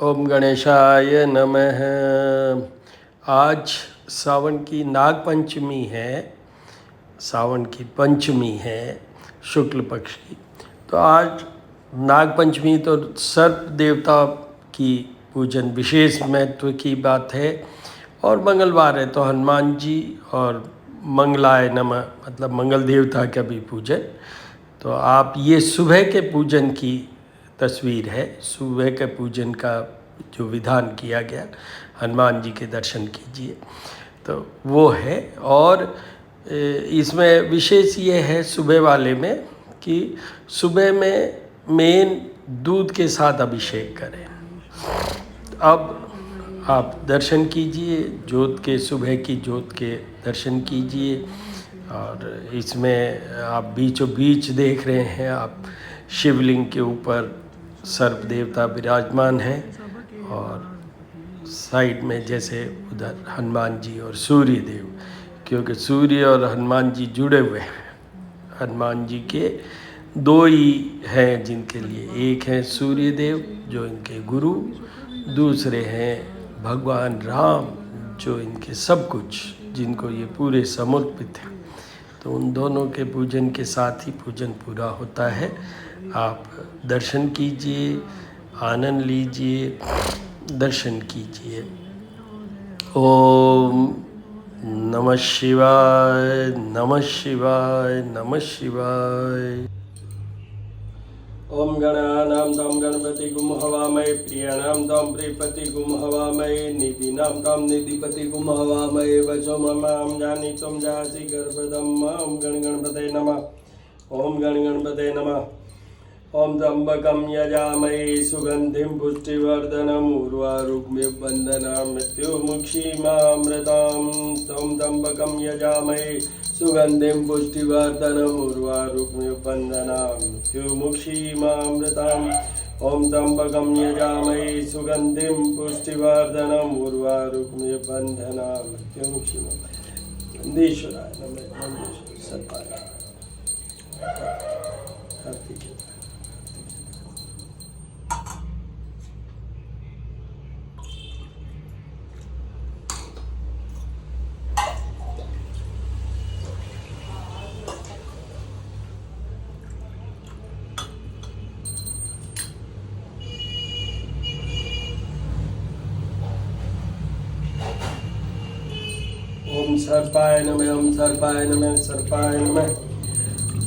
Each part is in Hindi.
ओम गणेशाय नमः। आज सावन की नाग पंचमी है, सावन की पंचमी है शुक्ल पक्ष की। तो आज नाग पंचमी तो सर्प देवता की पूजन विशेष महत्व की बात है, और मंगलवार है तो हनुमान जी और मंगलाय नमः मतलब मंगल देवता का भी पूजन। तो आप ये सुबह के पूजन की तस्वीर है, सुबह के पूजन का जो विधान किया गया, हनुमान जी के दर्शन कीजिए, तो वो है। और इसमें विशेष ये है सुबह वाले में कि सुबह में मेन दूध के साथ अभिषेक करें। अब आप दर्शन कीजिए, जोत के, सुबह की जोत के दर्शन कीजिए। और इसमें आप बीचों बीच देख रहे हैं, आप शिवलिंग के ऊपर सर्प देवता विराजमान हैं, और साइड में जैसे उधर हनुमान जी और सूर्य देव, क्योंकि सूर्य और हनुमान जी जुड़े हुए हैं। हनुमान जी के दो ही हैं जिनके लिए, एक हैं सूर्य देव जो इनके गुरु, दूसरे हैं भगवान राम जो इनके सब कुछ, जिनको ये पूरे समर्पित हैं। तो उन दोनों के पूजन के साथ ही पूजन पूरा होता है। आप दर्शन कीजिए, आनंद लीजिए, दर्शन कीजिए। ओम नमः शिवाय, नमः शिवाय, नमः शिवाय। ओम गणानां त्वां गणपतिगुं हवामहे, प्रियाणां त्वां प्रियपतिगुं हवामहे, निधीनां त्वां निधिपतिगुं हवामहे, वचो ममां जानीतुं जासि गर्भदं मां गणगणपतये नमः। ओम गणगणपतये नमः। ओम त्र्यंबकं यजामहे सुगंधिं पुष्टिवर्धनम् उर्वारुकमिव बन्धनान् मृत्युमुक्षीमामृताम्। ओम त्र्यंबकं यजामहे सुगंधिं पुष्टिवर्धनम् उर्वारुकमिव बन्धनान् मृत्युमुक्षीमामृताम्। ओम त्र्यंबकं यजामहे सुगंधिं पुष्टिवर्धनम् उर्वारुकमिव बन्धनान् मृत्युमुक्षीमामृताम्। नंदीश्वराय नमः। नंदीश्वर सत्पाय ओम सर्पाय नमः। ओम सर्पाय नमः। सर्पाय नमः।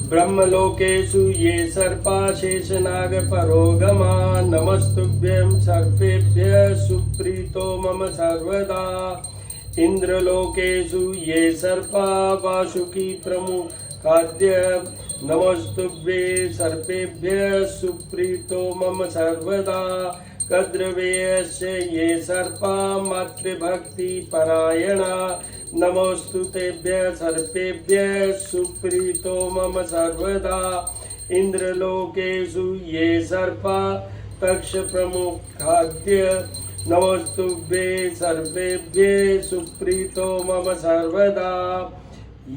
ब्रह्मलोकेषु ये सर्पा शेषनाग परोगमा, नमस्तुभ्यं सर्पेभ्यः सुप्रीतो मम सर्वदा। इंद्रलोकेषु ये सर्पा वासुकी प्रमुखाद्य, नमस्तुभ्ये सर्पेभ्यः सुप्रीतो मम सर्वदा। कद्रवेयस्य ये सर्पा मातृभक्ति परायणा, नमोस्तु तेभ्यः सर्पेभ्यः सुप्रीतो मम सर्वदा। इंद्रलोकेषु ये सर्पा तक्ष प्रमुखाद्य, नमोस्तुभ्ये सर्पेभ्यः सुप्रीतो मम सर्वदा।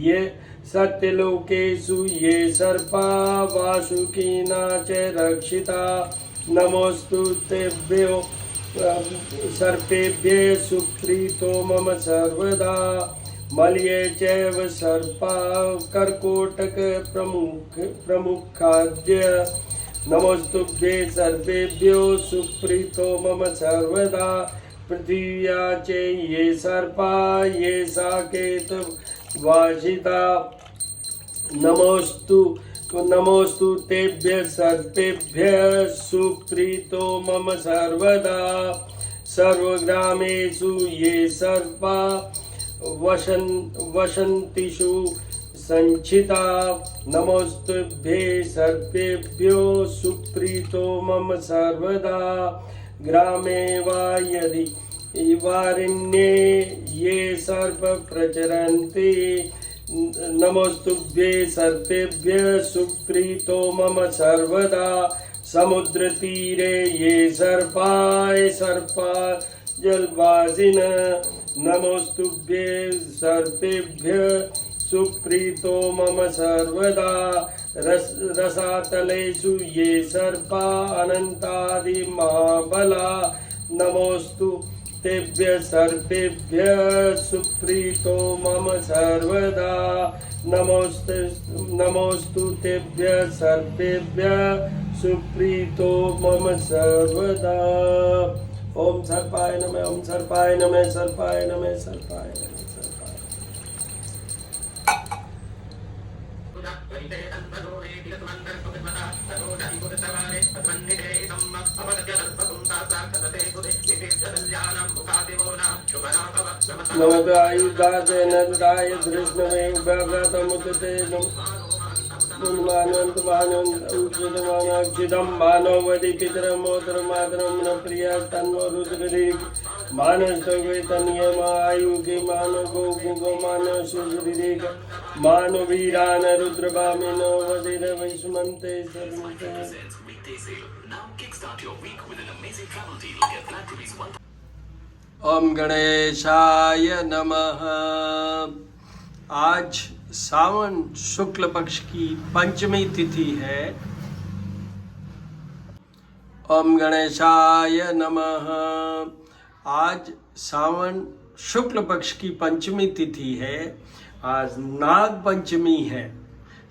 ये सत्यलोकेषु ये सर्पा वासुकीना च रक्षिता, नमोस्तु तेभ्यो सर्पेभ्यः सुप्रीतो मम सर्वदा। मलये चैव सर्पा कर्कोटक प्रमुखाद्य, नमोस्तुभ्ये सर्पेभ्यो सुप्रीतो मम सर्वदा। पृथिव्या च ये सर्पा ये साकेत वासिता, नमोस्तु तेभ्यः सर्पेभ्यः सुप्रीतो मम सर्वदा। सर्वग्रामेषु ये सर्पा वसन्तिषु संचिता, नमोस्तुभ्ये सर्पेभ्यो सुप्रीतो मम सर्वदा। ग्रामे वा यदि वारिण्ये ये सर्प प्रचरन्ति, नमोस्तुभ्ये सर्पेभ्यः सुप्रीतो मम सर्वदा। समुद्र तीरे ये सर्पा जलवासिन, नमोस्तुभ्ये सर्पेभ्यः सुप्रीतो मम सर्वदा। रसातलेषु ये सर्पा अनन्तादि महाबला, नमोस्तु तेभ्य सर्पेभ्य सुप्रीतो मम सर्वदा नमोस्तु तेभ्य सर्पेभ्य सुप्रीतो मम सर्वदा। ओम सर्पाय नमः, ओम सर्पाय नमः, सर्पाय नमः, सर्पाय नमः, सर्पाय। नमः आयुधाय नंदाय धृष्णवे उभयव्रतमुदते उच्चिदं मानववदि पितरमोदर मातरं न प्रिया तन्नो रुद्रदिक् मानस्तवेतनियमायुगे मानो गो मानो सुरदिक् मानो वीरान रुद्रभामिनो वदिर वैष्मन्ते सर्वते। ओम गणेशाय नमः। आज सावन शुक्ल पक्ष की पंचमी तिथि है। ओम गणेशाय नमः। आज सावन शुक्ल पक्ष की पंचमी तिथि है। आज नाग पंचमी है।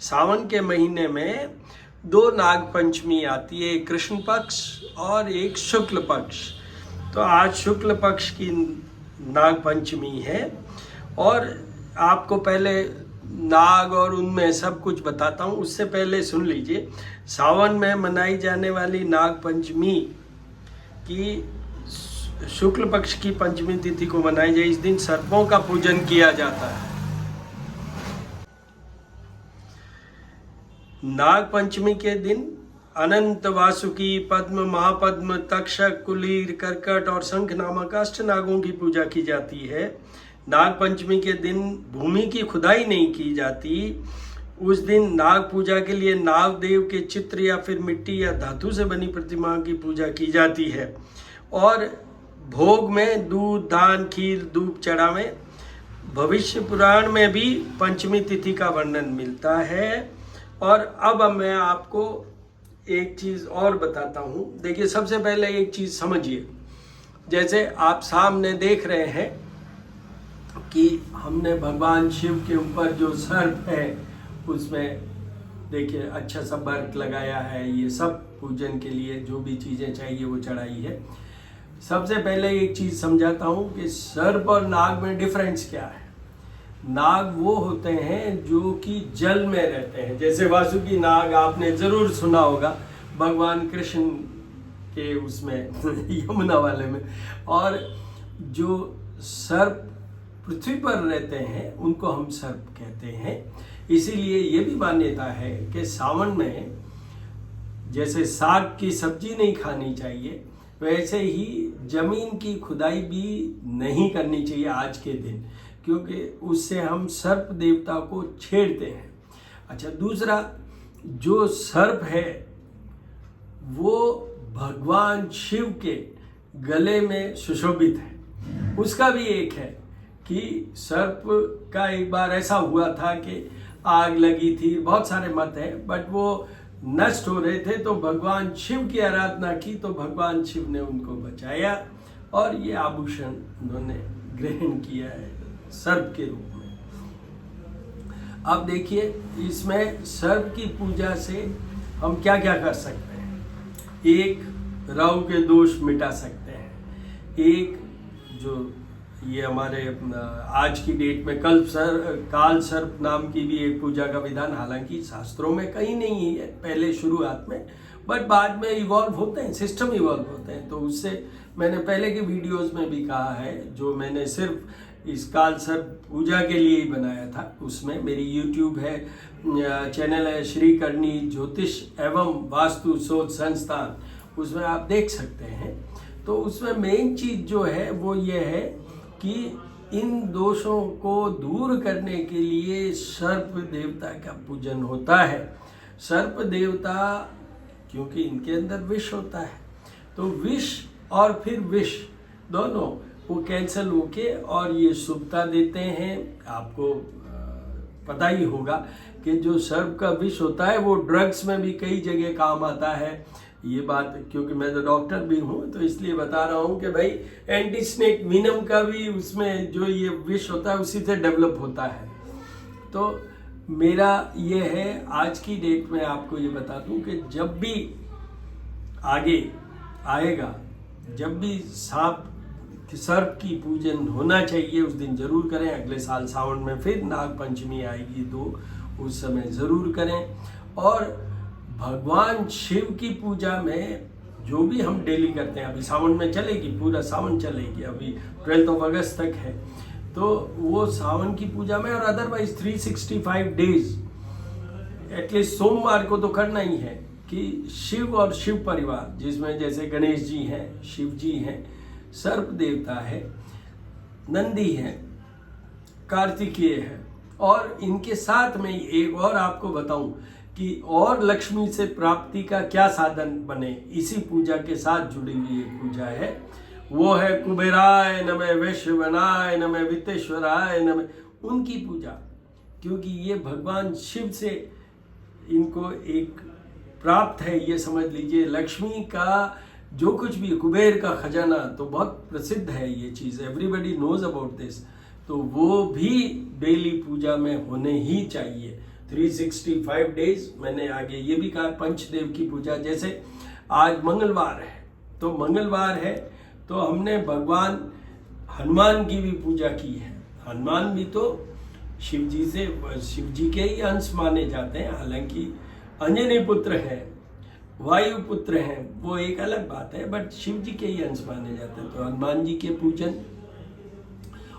सावन के महीने में दो नाग पंचमी आती है, एक कृष्ण पक्ष और एक शुक्ल पक्ष। तो आज शुक्ल पक्ष की नाग पंचमी है और आपको पहले नाग और उनमें सब कुछ बताता हूँ। उससे पहले सुन लीजिए, सावन में मनाई जाने वाली नाग पंचमी की शुक्ल पक्ष की पंचमी तिथि को मनाई जाए। इस दिन सर्पों का पूजन किया जाता है। नाग पंचमी के दिन अनंत, वासुकी, पद्म, महापद्म, तक्षक, कुलीर, कर्कट और शंख नामक अष्ट नागों की पूजा की जाती है। नाग पंचमी के दिन भूमि की खुदाई नहीं की जाती। उस दिन नाग पूजा के लिए नागदेव के चित्र या फिर मिट्टी या धातु से बनी प्रतिमा की पूजा की जाती है और भोग में दूध, दान, खीर, धूप चढ़ावें। भविष्य पुराण में भी पंचमी तिथि का वर्णन मिलता है। और अब मैं आपको एक चीज़ और बताता हूँ। देखिए, सबसे पहले एक चीज़ समझिए। जैसे आप सामने देख रहे हैं कि हमने भगवान शिव के ऊपर जो सर्प है उसमें देखिए अच्छा सा वर्क लगाया है। ये सब पूजन के लिए जो भी चीज़ें चाहिए वो चढ़ाई है। सबसे पहले एक चीज़ समझाता हूँ कि सर्प और नाग में डिफरेंस क्या है। नाग वो होते हैं जो कि जल में रहते हैं। जैसे वासुकी नाग आपने ज़रूर सुना होगा, भगवान कृष्ण के उसमें यमुना वाले में। और जो सर्प पृथ्वी पर रहते हैं उनको हम सर्प कहते हैं। इसीलिए ये भी मान्यता है कि सावन में जैसे साग की सब्जी नहीं खानी चाहिए, वैसे ही जमीन की खुदाई भी नहीं करनी चाहिए आज के दिन, क्योंकि उससे हम सर्प देवता को छेड़ते हैं। अच्छा, दूसरा, जो सर्प है वो भगवान शिव के गले में सुशोभित है। उसका भी एक है कि सर्प का एक बार ऐसा हुआ था कि आग लगी थी, बहुत सारे मत हैं, बट वो नष्ट हो रहे थे तो भगवान शिव की आराधना की तो भगवान शिव ने उनको बचाया और ये आभूषण उन्होंने ग्रहण किया है सर्प के रूप में। अब देखिए, इसमें सर्प की पूजा से हम क्या क्या कर सकते हैं। एक, राहु के दोष मिटा सकते हैं। एक, जो ये हमारे आज की डेट में काल सर्प नाम की भी एक पूजा का विधान, हालांकि शास्त्रों में कहीं नहीं है पहले शुरुआत में, बट बाद में इवॉल्व होते हैं, सिस्टम इवॉल्व होते हैं। तो उससे मैंने पहले के वीडियोस में भी कहा है, जो मैंने सिर्फ इस काल सर्प पूजा के लिए ही बनाया था। उसमें मेरी यूट्यूब है, चैनल है श्री करणी ज्योतिष एवं वास्तु शोध संस्थान, उसमें आप देख सकते हैं। तो उसमें मेन चीज़ जो है वो ये है कि इन दोषों को दूर करने के लिए सर्प देवता का पूजन होता है। सर्प देवता, क्योंकि इनके अंदर विष होता है, तो विष और फिर विष दोनों वो कैंसल होके और ये शुभता देते हैं। आपको पता ही होगा कि जो सर्प का विष होता है वो ड्रग्स में भी कई जगह काम आता है। ये बात, क्योंकि मैं तो डॉक्टर भी हूँ तो इसलिए बता रहा हूँ कि भाई एंटी स्नेक विनम का भी उसमें जो ये विष होता है उसी से डेवलप होता है। तो मेरा ये है आज की डेट में आपको ये बता दूं कि जब भी आगे आएगा, जब भी सांप सर्प की पूजन होना चाहिए उस दिन जरूर करें। अगले साल सावन में फिर नाग पंचमी आएगी तो उस समय ज़रूर करें। और भगवान शिव की पूजा में जो भी हम डेली करते हैं, अभी सावन में चलेगी, पूरा सावन चलेगी, अभी 12 अगस्त तक है, तो वो सावन की पूजा में और अदरवाइज 365 डेज एटलीस्ट सोमवार को तो करना ही है कि शिव और शिव परिवार, जिसमें जैसे गणेश जी हैं, शिव जी हैं, सर्प देवता है, नंदी है, कार्तिकेय है, और इनके साथ में एक और आपको बताऊं कि और लक्ष्मी से प्राप्ति का क्या साधन बने, इसी पूजा के साथ जुड़ी हुई एक पूजा है, वो है कुबेराय नमः, वैश्वनाय नमः, वित्तेश्वराय नमः, उनकी पूजा। क्योंकि ये भगवान शिव से इनको एक प्राप्त है, ये समझ लीजिए। लक्ष्मी का जो कुछ भी, कुबेर का खजाना तो बहुत प्रसिद्ध है, ये चीज़ एवरीबडी नोज अबाउट दिस, तो वो भी डेली पूजा में होने ही चाहिए। 365 डेज मैंने आगे ये भी कहा। पंचदेव की पूजा, जैसे आज मंगलवार है तो मंगलवार है तो हमने भगवान हनुमान की भी पूजा की है। हनुमान भी तो शिव जी के ही अंश माने जाते हैं, हालांकि अंजनी पुत्र है, वायु पुत्र हैं, वो एक अलग बात है, बट शिव जी के ही अंश माने जाते हैं। तो हनुमान जी के पूजन,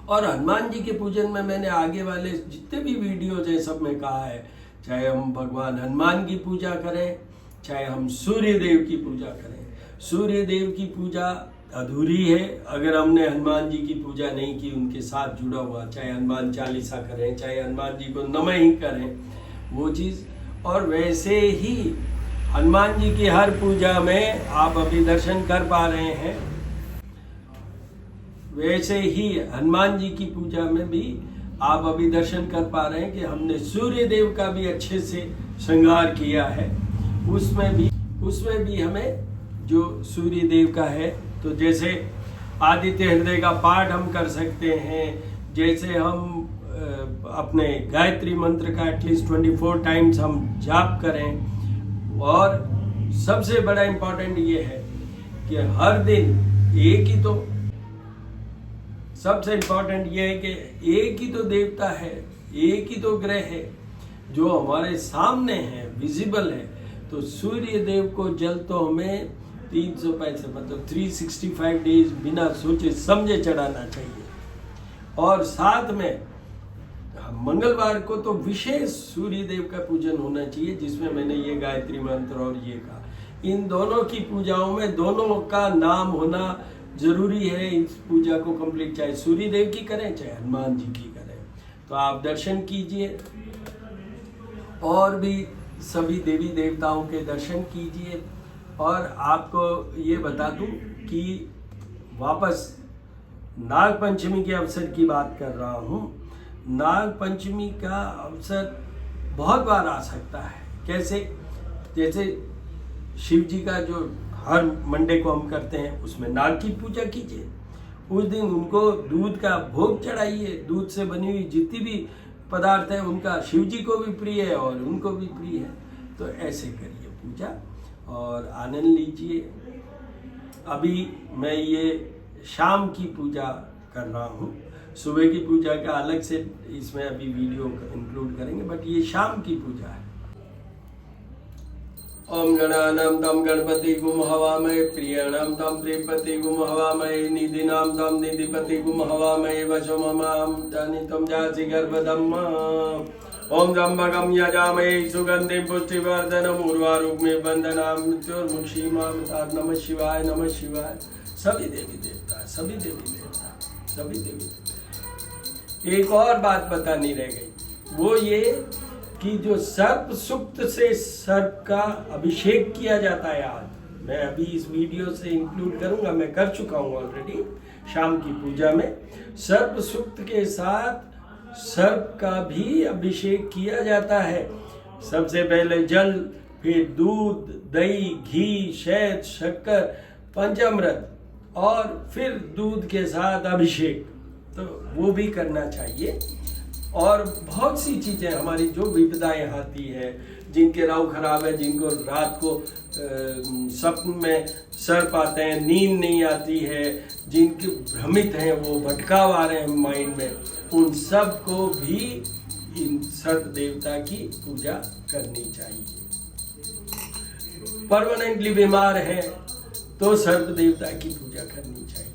और हनुमान जी के पूजन में मैंने आगे वाले जितने भी वीडियोज हैं सब में कहा है, चाहे हम भगवान हनुमान की पूजा करें, चाहे हम सूर्य देव की पूजा करें। सूर्य देव की पूजा अधूरी है अगर हमने हनुमान जी की पूजा नहीं की, उनके साथ जुड़ा हुआ, चाहे हनुमान चालीसा करें, चाहे हनुमान जी को नमः ही करें, वो चीज़। और वैसे ही हनुमान जी की हर पूजा में आप अभी दर्शन कर पा रहे हैं, वैसे ही हनुमान जी की पूजा में भी आप अभी दर्शन कर पा रहे हैं कि हमने सूर्य देव का भी अच्छे से श्रृंगार किया है। उसमें भी हमें जो सूर्य देव का है, तो जैसे आदित्य हृदय का पाठ हम कर सकते हैं, जैसे हम अपने गायत्री मंत्र का एटलीस्ट 24 टाइम्स हम जाप करें। और सबसे बड़ा इम्पोर्टेंट ये है कि हर दिन सबसे इम्पोर्टेंट ये है कि एक ही तो देवता है, एक ही तो ग्रह है जो हमारे सामने है, विजिबल है। तो सूर्य देव को जल तो हमें 365 मतलब 365 डेज बिना सोचे समझे चढ़ाना चाहिए। और साथ में मंगलवार को तो विशेष सूर्य देव का पूजन होना चाहिए, जिसमें मैंने ये गायत्री मंत्र और ये कहा। इन दोनों की पूजाओं में दोनों का नाम होना जरूरी है। इस पूजा को कंप्लीट चाहे सूर्य देव की करें चाहे हनुमान जी की करें। तो आप दर्शन कीजिए और भी सभी देवी देवताओं के दर्शन कीजिए। और आपको ये बता दूं कि वापस नाग पंचमी के अवसर की बात कर रहा हूँ। नाग पंचमी का अवसर बहुत बार आ सकता है। कैसे? जैसे शिव जी का जो हर मंडे को हम करते हैं, उसमें नाग की पूजा कीजिए। उस दिन उनको दूध का भोग चढ़ाइए। दूध से बनी हुई जितनी भी पदार्थ है उनका शिव जी को भी प्रिय है और उनको भी प्रिय है। तो ऐसे करिए पूजा और आनंद लीजिए। अभी मैं ये शाम की पूजा कर रहा हूँ। सुबह की पूजा का अलग से इसमें अभी वीडियो इंक्लूड करेंगे, बट ये शाम की पूजा है। ओम गणानां तम गणपति गुम हवामहे, प्रियाणां तम प्रियपति गुम हवामहे, निधिनां तम निधिपति गुम हवामहे, वशममां तनितं जासि गर्भधम्मा। ओम त्र्यंबकं यजामहे सुगंधिं पुष्टिवर्धनम् उर्वारुकमिव बन्धनान् मृत्योर्मुक्षीमामृतात्। नमः शिवाय, नमः शिवाय। सभी देवी देवता, सभी देवी देवता, सभी देवी देवता। एक और बात बतानी रह गई, वो ये कि जो सर्प सुक्त से सर्प का अभिषेक किया जाता है, आज मैं अभी इस वीडियो से इंक्लूड करूंगा, मैं कर चुका हूं ऑलरेडी। शाम की पूजा में सर्प सुक्त के साथ सर्प का भी अभिषेक किया जाता है। सबसे पहले जल फिर दूध, दही, घी, शहद, शक्कर, पंचामृत और फिर दूध के साथ अभिषेक, तो वो भी करना चाहिए। और बहुत सी चीज़ें हमारी जो विपदाएं आती है, जिनके राहु खराब है, जिनको रात को सपन में सर्प आते हैं, नींद नहीं आती है, जिनके भ्रमित हैं, वो भटकाव आ रहे हैं माइंड में, उन सब को भी इन सर्प देवता की पूजा करनी चाहिए। परमानेंटली बीमार है तो सर्प देवता की पूजा करनी चाहिए।